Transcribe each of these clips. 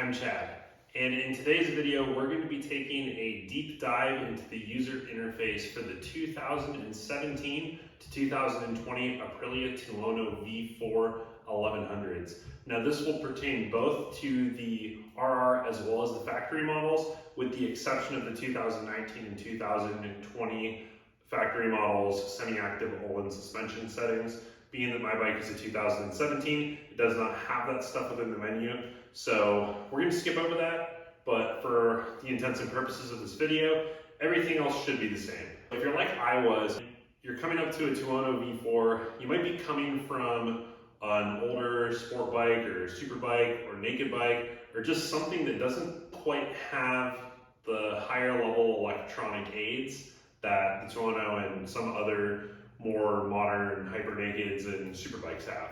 I'm Chad, and in today's video we're going to be taking a deep dive into the user interface for the 2017 to 2020 Aprilia Tuono V4 1100s. Now this will pertain both to the RR as well as the factory models, with the exception of the 2019 and 2020 factory models semi-active Ohlins suspension settings. Being that my bike is a 2017, it does not have that stuff within the menu. So we're gonna skip over that, but for the intents and purposes of this video, everything else should be the same. If you're like I was, you're coming up to a Tuono V4, you might be coming from an older sport bike or super bike or naked bike, or just something that doesn't quite have the higher level electronic aids that the Tuono and some other more modern hyper nakeds and super bikes have.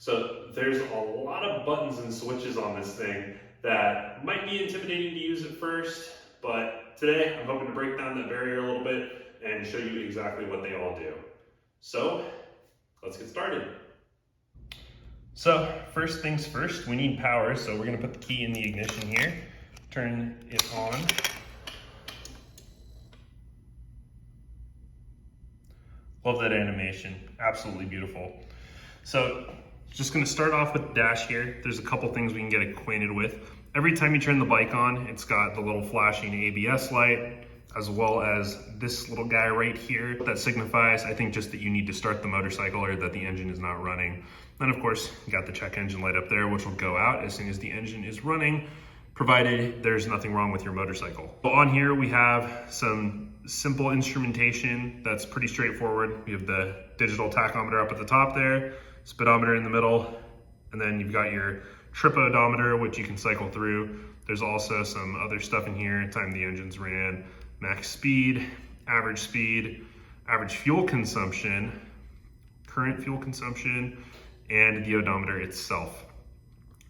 So there's a lot of buttons and switches on this thing that might be intimidating to use at first, but today I'm hoping to break down that barrier a little bit and show you exactly what they all do. So let's get started. So first things first, we need power. So we're gonna put the key in the ignition here, turn it on. Love that animation, absolutely beautiful. So just gonna start off with the dash here. There's a couple things we can get acquainted with. Every time you turn the bike on, it's got the little flashing ABS light, as well as this little guy right here that signifies, I think, just that you need to start the motorcycle or that the engine is not running. Then of course, you got the check engine light up there, which will go out as soon as the engine is running, provided there's nothing wrong with your motorcycle. But on here, we have some simple instrumentation that's pretty straightforward. We have the digital tachometer up at the top there, speedometer in the middle, and then you've got your trip odometer, which you can cycle through. There's also some other stuff in here: time the engines ran, max speed, average fuel consumption, current fuel consumption, and the odometer itself.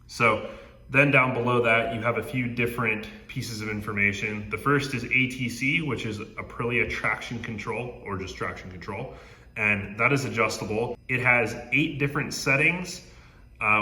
So then down below that, you have a few different pieces of information. The first is ATC, which is Aprilia Traction Control, or just Traction Control, and that is adjustable. It has 8 different settings,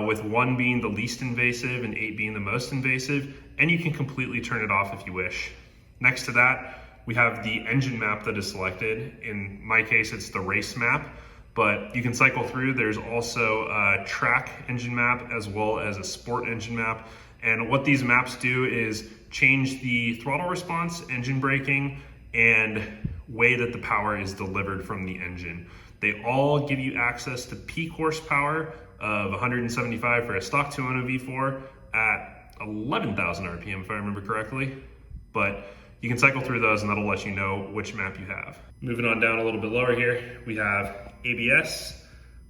with 1 being the least invasive and 8 being the most invasive, and you can completely turn it off if you wish. Next to that, we have the engine map that is selected. In my case, it's the race map, but you can cycle through. There's also a track engine map as well as a sport engine map. And what these maps do is change the throttle response, engine braking, and way that the power is delivered from the engine. They all give you access to peak horsepower of 175 for a stock Tuono V4 at 11,000 RPM, if I remember correctly. But you can cycle through those and that'll let you know which map you have. Moving on down a little bit lower here, we have ABS,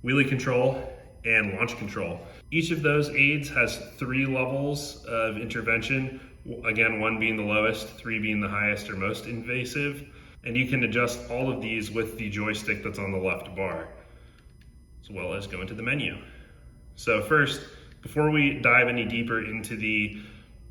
wheelie control, and launch control. Each of those aids has 3 levels of intervention. Again, 1 being the lowest, 3 being the highest or most invasive. And you can adjust all of these with the joystick that's on the left bar, as well as go into the menu. So first, before we dive any deeper into the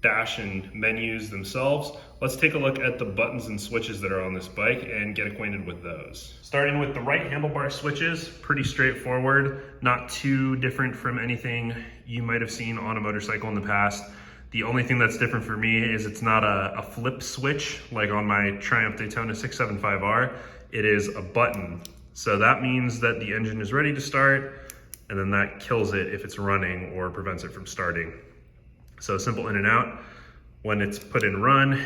dash and menus themselves, let's take a look at the buttons and switches that are on this bike and get acquainted with those. Starting with the right handlebar switches, pretty straightforward, not too different from anything you might have seen on a motorcycle in the past. The only thing that's different for me is it's not a flip switch like on my Triumph Daytona 675R. It is a button. So that means that the engine is ready to start, and then that kills it if it's running or prevents it from starting. So simple in and out. When it's put in run,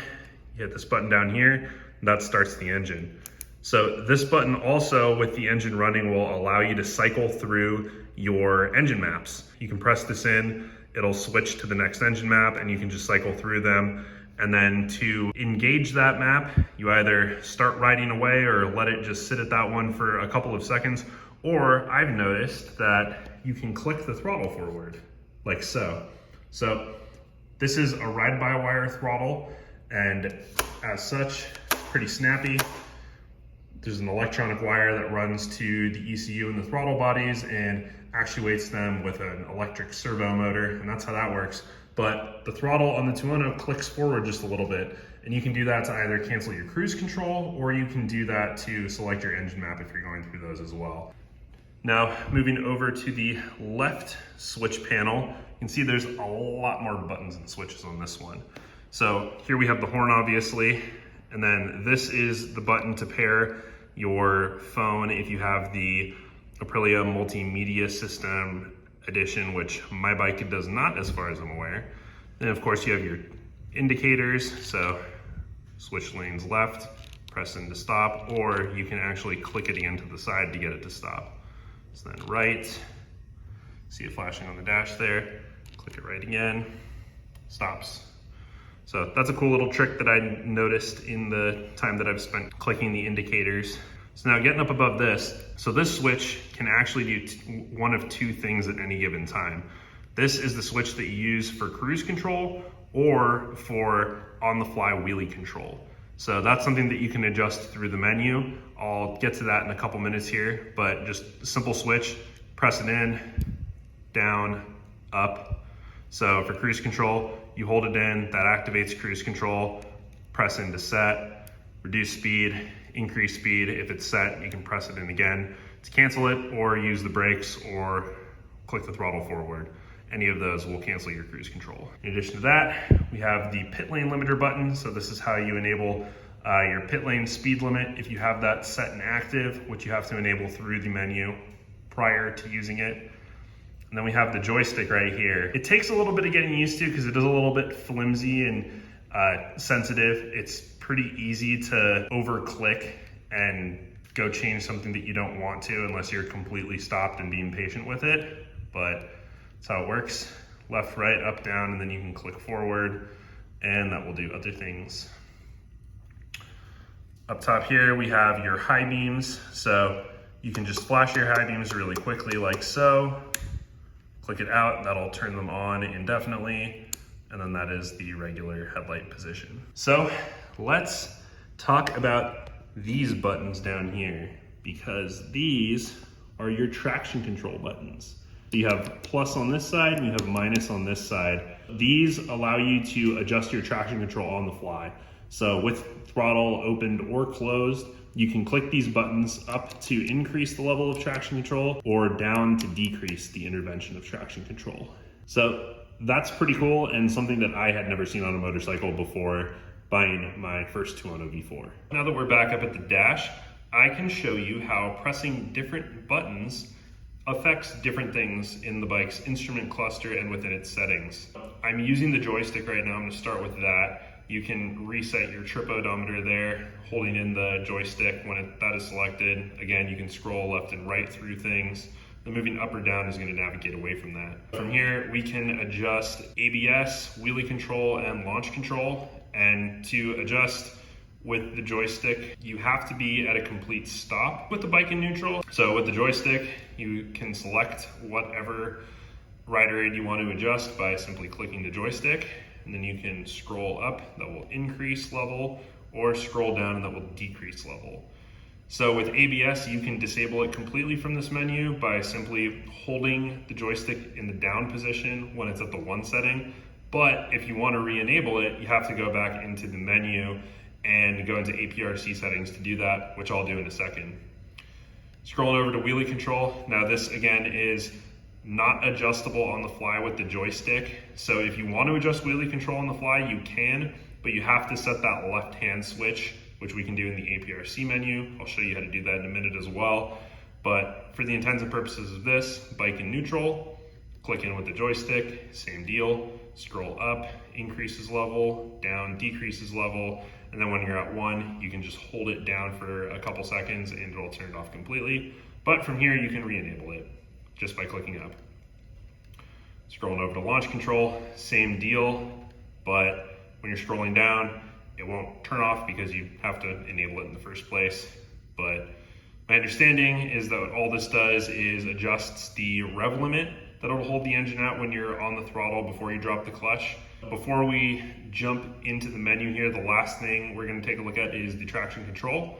you hit this button down here, that starts the engine. So this button also, with the engine running, will allow you to cycle through your engine maps. You can press this in, it'll switch to the next engine map, and you can just cycle through them. And then to engage that map, you either start riding away or let it just sit at that one for a couple of seconds, or I've noticed that you can click the throttle forward, like so. So this is a ride-by-wire throttle, and as such, pretty snappy. There's an electronic wire that runs to the ECU and the throttle bodies and actuates them with an electric servo motor, and that's how that works. But the throttle on the Tuono clicks forward just a little bit, and you can do that to either cancel your cruise control, or you can do that to select your engine map if you're going through those as well. Now, moving over to the left switch panel, you can see there's a lot more buttons and switches on this one. So here we have the horn, obviously, and then this is the button to pair your phone if you have the Aprilia Multimedia System Edition, which my bike does not, as far as I'm aware. Then of course you have your indicators, so switch lanes left, press in to stop, or you can actually click it again to the side to get it to stop. So then right, see it flashing on the dash there, click it right again, stops. So that's a cool little trick that I noticed in the time that I've spent clicking the indicators. So now getting up above this, so this switch can actually do one of two things at any given time. This is the switch that you use for cruise control or for on-the-fly wheelie control. So that's something that you can adjust through the menu. I'll get to that in a couple minutes here, but just a simple switch, press it in, down, up. So for cruise control, you hold it in, that activates cruise control, press in to set, reduce speed, increase speed. If it's set, you can press it in again to cancel it, or use the brakes or click the throttle forward. Any of those will cancel your cruise control. In addition to that, we have the pit lane limiter button. So this is how you enable your pit lane speed limit if you have that set and active, which you have to enable through the menu prior to using it. And then we have the joystick right here. It takes a little bit of getting used to because it is a little bit flimsy and sensitive. It's pretty easy to over click and go change something that you don't want to unless you're completely stopped and being patient with it. But that's how it works. Left, right, up, down, and then you can click forward, and that will do other things. Up top here, we have your high beams. So you can just flash your high beams really quickly like so. Click it out, that'll turn them on indefinitely. And then that is the regular headlight position. So let's talk about these buttons down here, because these are your traction control buttons. You have plus on this side and you have minus on this side. These allow you to adjust your traction control on the fly. So with throttle opened or closed, you can click these buttons up to increase the level of traction control or down to decrease the intervention of traction control. So that's pretty cool and something that I had never seen on a motorcycle before buying my first Tuono V4. Now that we're back up at the dash, I can show you how pressing different buttons affects different things in the bike's instrument cluster and within its settings. I'm using the joystick right now. I'm going to start with that. You can reset your trip odometer there, holding in the joystick when that is selected. Again, you can scroll left and right through things. The moving up or down is going to navigate away from that. From here, we can adjust ABS, wheelie control, and launch control. And to adjust with the joystick, you have to be at a complete stop with the bike in neutral. So with the joystick, you can select whatever rider aid you want to adjust by simply clicking the joystick. And then you can scroll up, that will increase level, or scroll down and that will decrease level. So with ABS, you can disable it completely from this menu by simply holding the joystick in the down position when it's at the 1 setting. But if you want to re-enable it, you have to go back into the menu and go into APRC settings to do that, which I'll do in a second. Scrolling over to wheelie control. Now this again is not adjustable on the fly with the joystick. So if you want to adjust wheelie control on the fly, you can, but you have to set that left hand switch, which we can do in the APRC menu. I'll show you how to do that in a minute as well. But for the intents and purposes of this, bike in neutral, click in with the joystick, same deal. Scroll up, increases level, down, decreases level. And then when you're at 1, you can just hold it down for a couple seconds and it'll turn it off completely. But from here, you can re-enable it just by clicking up. Scrolling over to launch control, same deal, but when you're scrolling down, it won't turn off because you have to enable it in the first place. But my understanding is that all this does is adjusts the rev limit that'll hold the engine out when you're on the throttle before you drop the clutch. Before we jump into the menu here, the last thing we're going to take a look at is the traction control.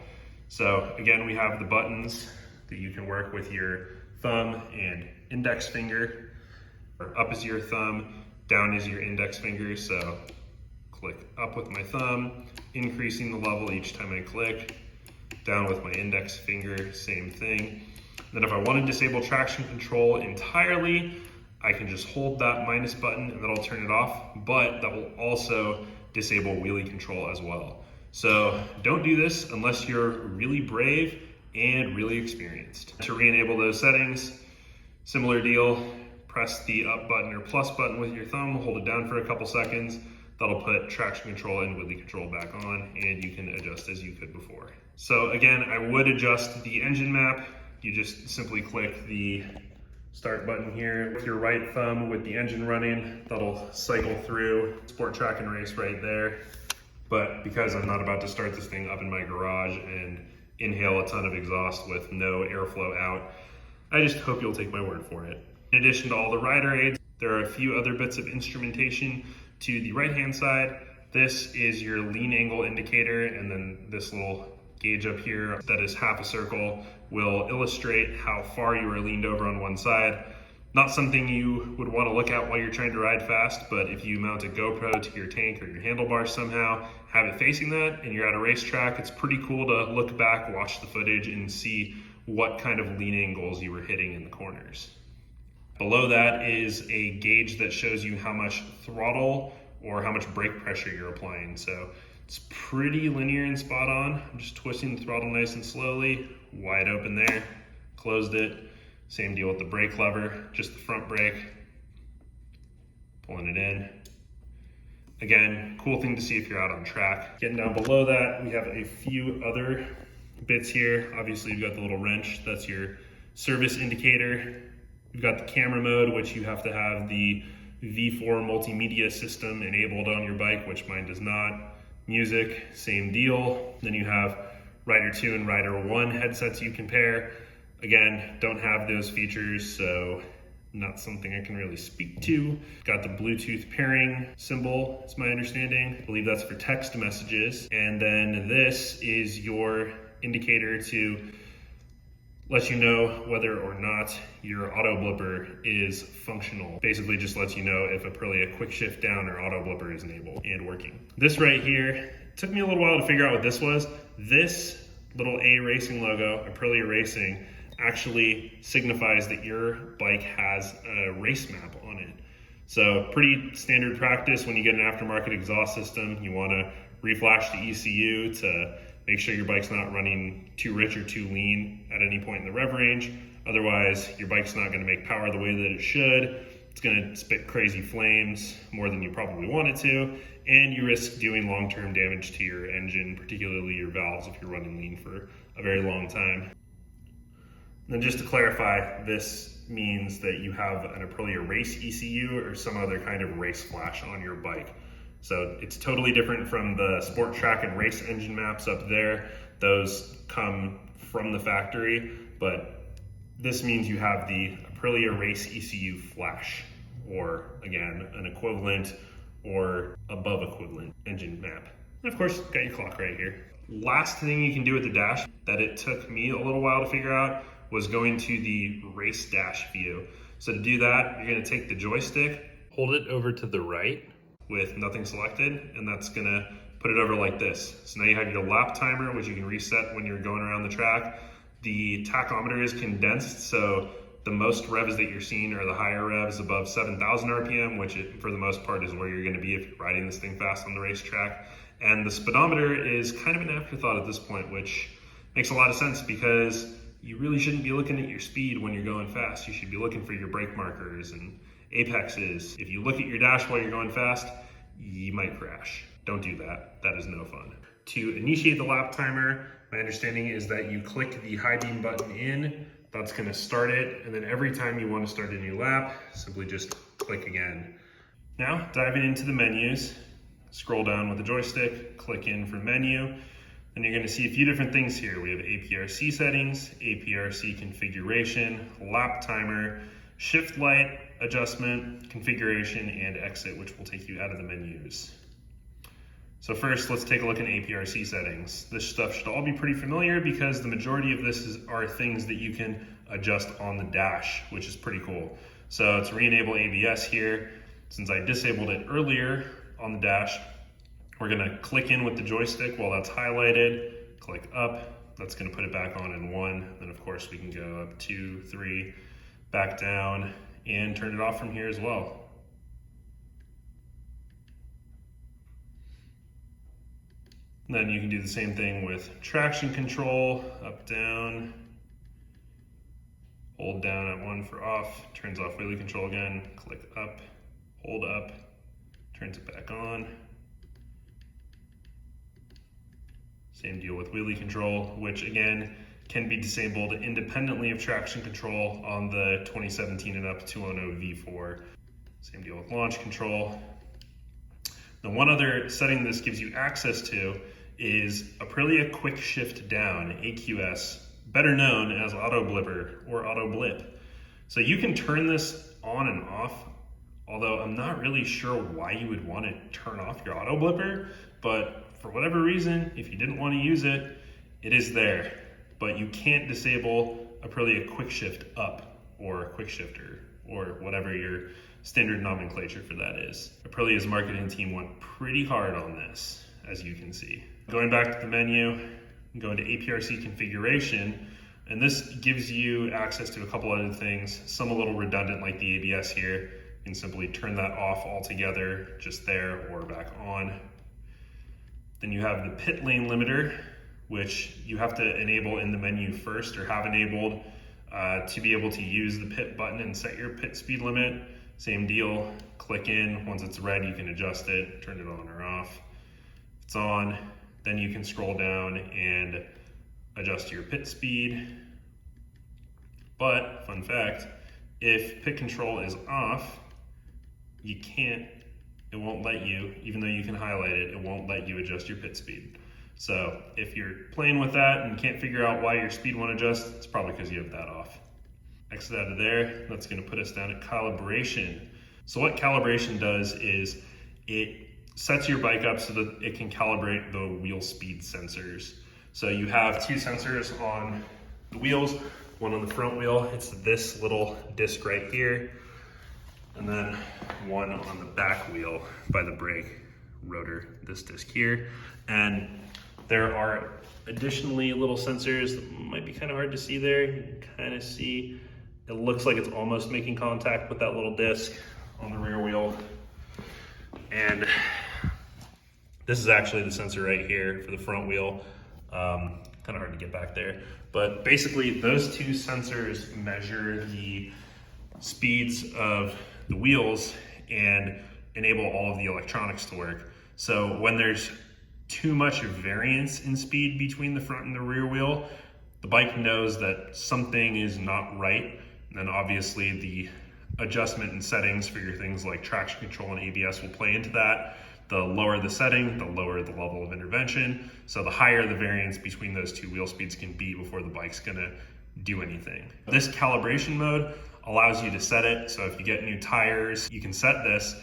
So again, we have the buttons that you can work with your thumb and index finger. Up is your thumb, down is your index finger. So click up with my thumb, increasing the level each time I click. Down with my index finger, same thing. Then if I want to disable traction control entirely, I can just hold that minus button and that'll turn it off, but that will also disable wheelie control as well. So don't do this unless you're really brave and really experienced. To re-enable those settings, similar deal, press the up button or plus button with your thumb, hold it down for a couple seconds. That'll put traction control and wheelie control back on, and you can adjust as you could before. So again, I would adjust the engine map. You just simply click the start button here with your right thumb with the engine running. That'll cycle through Sport Track and Race right there. But because I'm not about to start this thing up in my garage and inhale a ton of exhaust with no airflow out, I just hope you'll take my word for it. In addition to all the rider aids, there are a few other bits of instrumentation to the right-hand side. This is your lean angle indicator, and then this little gauge up here that is half a circle will illustrate how far you are leaned over on one side. Not something you would want to look at while you're trying to ride fast, but if you mount a GoPro to your tank or your handlebars somehow, have it facing that, and you're at a racetrack, it's pretty cool to look back, watch the footage, and see what kind of lean angles you were hitting in the corners. Below that is a gauge that shows you how much throttle or how much brake pressure you're applying. So it's pretty linear and spot on. I'm just twisting the throttle nice and slowly, wide open there, closed it. Same deal with the brake lever, just the front brake, pulling it in. Again, cool thing to see if you're out on track. Getting down below that, we have a few other bits here. Obviously you've got the little wrench, that's your service indicator. You've got the camera mode, which you have to have the V4 multimedia system enabled on your bike, which mine does not. Music, same deal. Then you have Rider 2 and Rider 1 headsets you can pair. Again, don't have those features, so not something I can really speak to. Got the Bluetooth pairing symbol, it's my understanding. I believe that's for text messages. And then this is your indicator to let you know whether or not your auto blipper is functional. Basically just lets you know if Aprilia quick shift down or auto blipper is enabled and working. This right here, took me a little while to figure out what this was. This little A Racing logo, Aprilia Racing, actually signifies that your bike has a race map on it. So pretty standard practice when you get an aftermarket exhaust system, you wanna reflash the ECU to make sure your bike's not running too rich or too lean at any point in the rev range. Otherwise, your bike's not gonna make power the way that it should. It's gonna spit crazy flames, more than you probably want it to, and you risk doing long-term damage to your engine, particularly your valves if you're running lean for a very long time. And then just to clarify, this means that you have an Aprilia race ECU or some other kind of race flash on your bike. So it's totally different from the Sport Track and Race engine maps up there. Those come from the factory, but this means you have the Aprilia Race ECU flash, or again, an equivalent or above equivalent engine map. And of course, got your clock right here. Last thing you can do with the dash that it took me a little while to figure out was going to the race dash view. So to do that, you're gonna take the joystick, hold it over to the right with nothing selected, and that's gonna put it over like this. So now you have your lap timer, which you can reset when you're going around the track. The tachometer is condensed, so the most revs that you're seeing are the higher revs above 7,000 RPM, which for the most part is where you're gonna be if you're riding this thing fast on the racetrack. And the speedometer is kind of an afterthought at this point, which makes a lot of sense because you really shouldn't be looking at your speed when you're going fast. You should be looking for your brake markers and apexes. If you look at your dash while you're going fast, you might crash. Don't do that. That is no fun. To initiate the lap timer, my understanding is that you click the high beam button in, that's gonna start it, and then every time you wanna start a new lap, simply just click again. Now, diving into the menus, scroll down with the joystick, click in for menu, and you're gonna see a few different things here. We have APRC settings, APRC configuration, lap timer, shift light adjustment, configuration, and exit, which will take you out of the menus. So first, let's take a look at APRC settings. This stuff should all be pretty familiar because the majority of this are things that you can adjust on the dash, which is pretty cool. So to re-enable ABS here, since I disabled it earlier on the dash, we're gonna click in with the joystick while that's highlighted, click up, That's gonna put it back on in 1. Then of course we can go up 2, 3, back down, and turn it off from here as well. Then you can do the same thing with traction control, up, down, hold down at 1 for off, turns off wheelie control again, click up, hold up, turns it back on. Same deal with wheelie control, which again, can be disabled independently of traction control on the 2017 and up Tuono V4. Same deal with launch control. The one other setting this gives you access to is Aprilia Quick Shift Down, AQS, better known as Auto Blipper or Auto Blip. So you can turn this on and off, although I'm not really sure why you would want to turn off your Auto Blipper, but for whatever reason, if you didn't want to use it, it is there. But you can't disable Aprilia Quick Shift Up or Quick Shifter or whatever your standard nomenclature for that is. Aprilia's marketing team went pretty hard on this, as you can see. Going back to the menu, go into APRC configuration, and this gives you access to a couple other things, some a little redundant like the ABS here. You can simply turn that off altogether, just there or back on. Then you have the pit lane limiter, which you have to enable in the menu first or have enabled to be able to use the pit button and set your pit speed limit. Same deal, click in. Once it's red, you can adjust it, turn it on or off. If it's on, then you can scroll down and adjust your pit speed. But, fun fact, if pit control is off, you can't, it won't let you, even though you can highlight it, it won't let you adjust your pit speed. So if you're playing with that and can't figure out why your speed won't adjust, it's probably because you have that off. Exit out of there, that's gonna put us down at calibration. So what calibration does is it sets your bike up so that it can calibrate the wheel speed sensors. So you have 2 sensors on the wheels, one on the front wheel, it's this little disc right here, and then one on the back wheel by the brake rotor, this disc here. And there are additionally little sensors that might be kind of hard to see there. You can kind of see, it looks like it's almost making contact with that little disc on the rear wheel. And this is actually the sensor right here for the front wheel. Kind of hard to get back there. But basically those 2 sensors measure the speeds of the wheels and enable all of the electronics to work. So when there's too much variance in speed between the front and the rear wheel, the bike knows that something is not right. And then obviously the adjustment and settings for your things like traction control and ABS will play into that. The lower the setting, the lower the level of intervention. So the higher the variance between those 2 wheel speeds can be before the bike's gonna do anything. This calibration mode allows you to set it. So if you get new tires, you can set this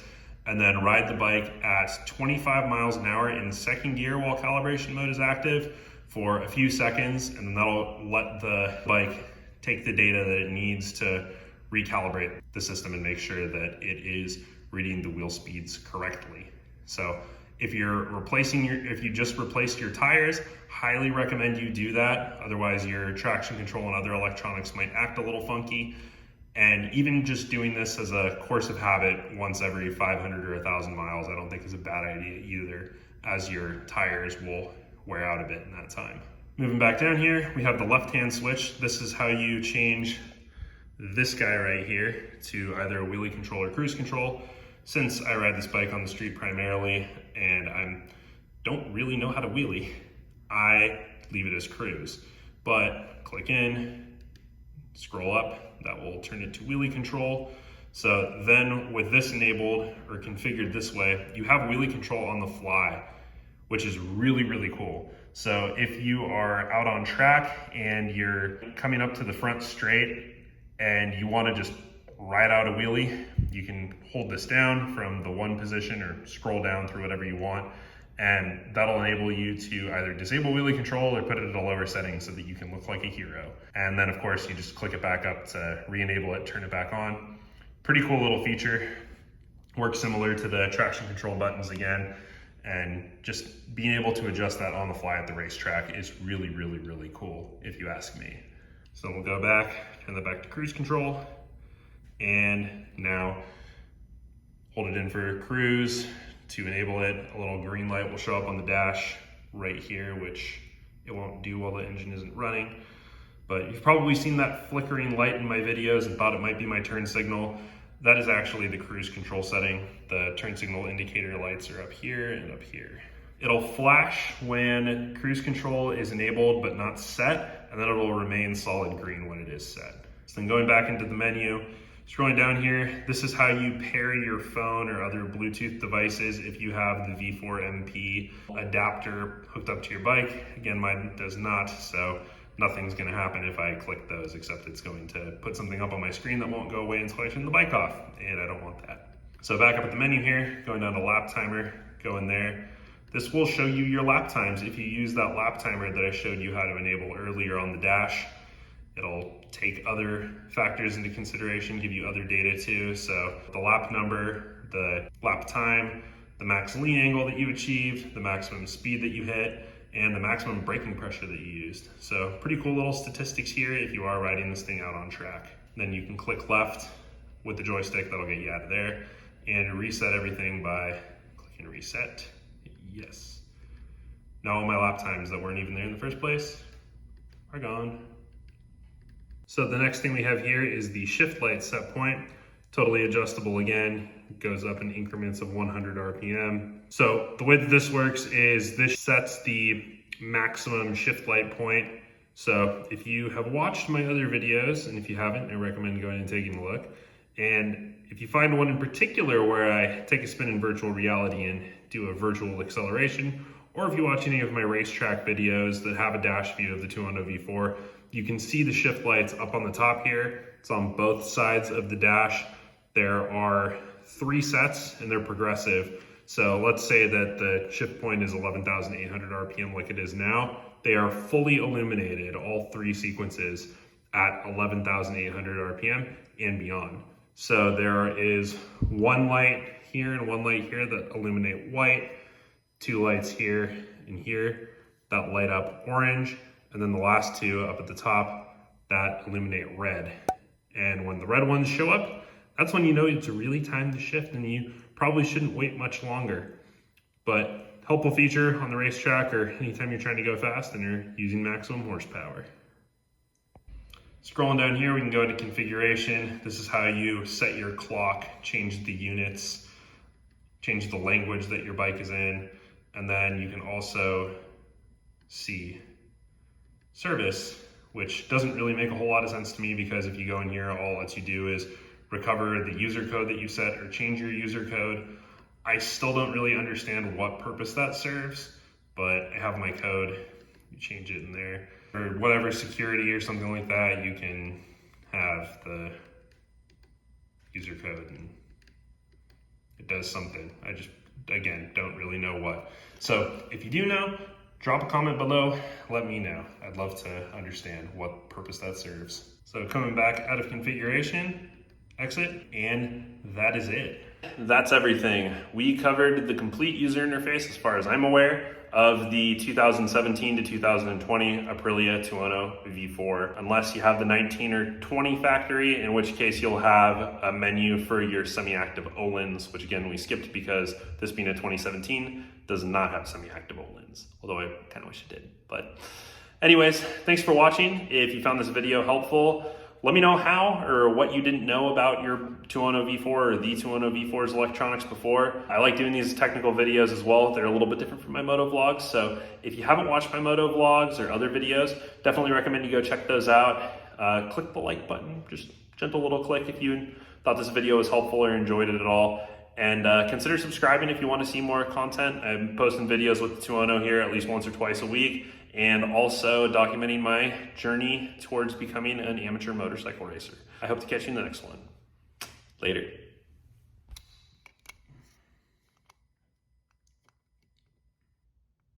and then ride the bike at 25 miles an hour in 2nd gear while calibration mode is active for a few seconds, and then that'll let the bike take the data that it needs to recalibrate the system and make sure that it is reading the wheel speeds correctly. So if you just replaced your tires, highly recommend you do that. Otherwise your traction control and other electronics might act a little funky. And even just doing this as a course of habit once every 500 or 1,000 miles, I don't think is a bad idea either, as your tires will wear out a bit in that time. Moving back down here, we have the left-hand switch. This is how you change this guy right here to either a wheelie control or cruise control. Since I ride this bike on the street primarily and I don't really know how to wheelie, I leave it as cruise. But click in, scroll up, that will turn it to wheelie control. So then with this enabled or configured this way, you have wheelie control on the fly, which is really, really cool. So if you are out on track and you're coming up to the front straight and you want to just ride out a wheelie, you can hold this down from the 1 position or scroll down through whatever you want, and that'll enable you to either disable wheelie control or put it at a lower setting so that you can look like a hero. And then of course you just click it back up to re-enable it, turn it back on. Pretty cool little feature. Works similar to the traction control buttons again. And just being able to adjust that on the fly at the racetrack is really, really, really cool, if you ask me. So we'll go back, turn that back to cruise control, and now hold it in for cruise. To enable it, a little green light will show up on the dash right here, which it won't do while the engine isn't running. But you've probably seen that flickering light in my videos and thought it might be my turn signal. That is actually the cruise control setting. The turn signal indicator lights are up here and up here. It'll flash when cruise control is enabled but not set, and then it'll remain solid green when it is set. So then going back into the menu, scrolling down here, this is how you pair your phone or other Bluetooth devices if you have the V4 MP adapter hooked up to your bike. Again, mine does not, so nothing's gonna happen if I click those, except it's going to put something up on my screen that won't go away until I turn the bike off, and I don't want that. So back up at the menu here, going down to lap timer, go in there. This will show you your lap times if you use that lap timer that I showed you how to enable earlier on the dash. It'll take other factors into consideration, give you other data too. So the lap number, the lap time, the max lean angle that you achieved, the maximum speed that you hit, and the maximum braking pressure that you used. So pretty cool little statistics here if you are riding this thing out on track. Then you can click left with the joystick, that'll get you out of there, and reset everything by clicking reset. Yes. Now all my lap times that weren't even there in the first place are gone. So the next thing we have here is the shift light set point. Totally adjustable again, it goes up in increments of 100 RPM. So the way that this works is this sets the maximum shift light point. So if you have watched my other videos, and if you haven't, I recommend going and taking a look. And if you find one in particular where I take a spin in virtual reality and do a virtual acceleration, or if you watch any of my racetrack videos that have a dash view of the Tuono V4, you can see the shift lights up on the top here. It's on both sides of the dash. There are 3 sets and they're progressive. So let's say that the shift point is 11,800 RPM like it is now. They are fully illuminated, all 3 sequences at 11,800 RPM and beyond. So there is 1 light here and 1 light here that illuminate white, 2 lights here and here that light up orange, and then the last 2 up at the top that illuminate red. And when the red ones show up, that's when you know it's really time to shift, and you probably shouldn't wait much longer. But helpful feature on the racetrack or anytime you're trying to go fast and you're using maximum horsepower. Scrolling down here, we can go into configuration. This is how you set your clock, change the units, change the language that your bike is in, and then you can also see service, which doesn't really make a whole lot of sense to me, because if you go in here, all it lets you do is recover the user code that you set or change your user code. I still don't really understand what purpose that serves, but I have my code. You change it in there. Or whatever security or something like that, you can have the user code and it does something. I just, again, don't really know what. So if you do know, drop a comment below, let me know. I'd love to understand what purpose that serves. So coming back out of configuration, exit, and that is it. That's everything. We covered the complete user interface, as far as I'm aware, of the 2017 to 2020 Aprilia Tuono V4, unless you have the 19 or 20 factory, in which case you'll have a menu for your semi-active Ohlins, which again we skipped because this being a 2017 does not have semi-active Ohlins, although I kind of wish it did. But anyways, thanks for watching. If you found this video helpful, let me know how or what you didn't know about your Tuono V4 or the Tuono V4's electronics before. I like doing these technical videos as well. They're a little bit different from my moto vlogs. So if you haven't watched my moto vlogs or other videos, definitely recommend you go check those out. Click the like button, just gentle little click if you thought this video was helpful or enjoyed it at all. And consider subscribing if you want to see more content. I'm posting videos with the Tuono here at least once or twice a week, and also documenting my journey towards becoming an amateur motorcycle racer. I hope to catch you in the next one. Later.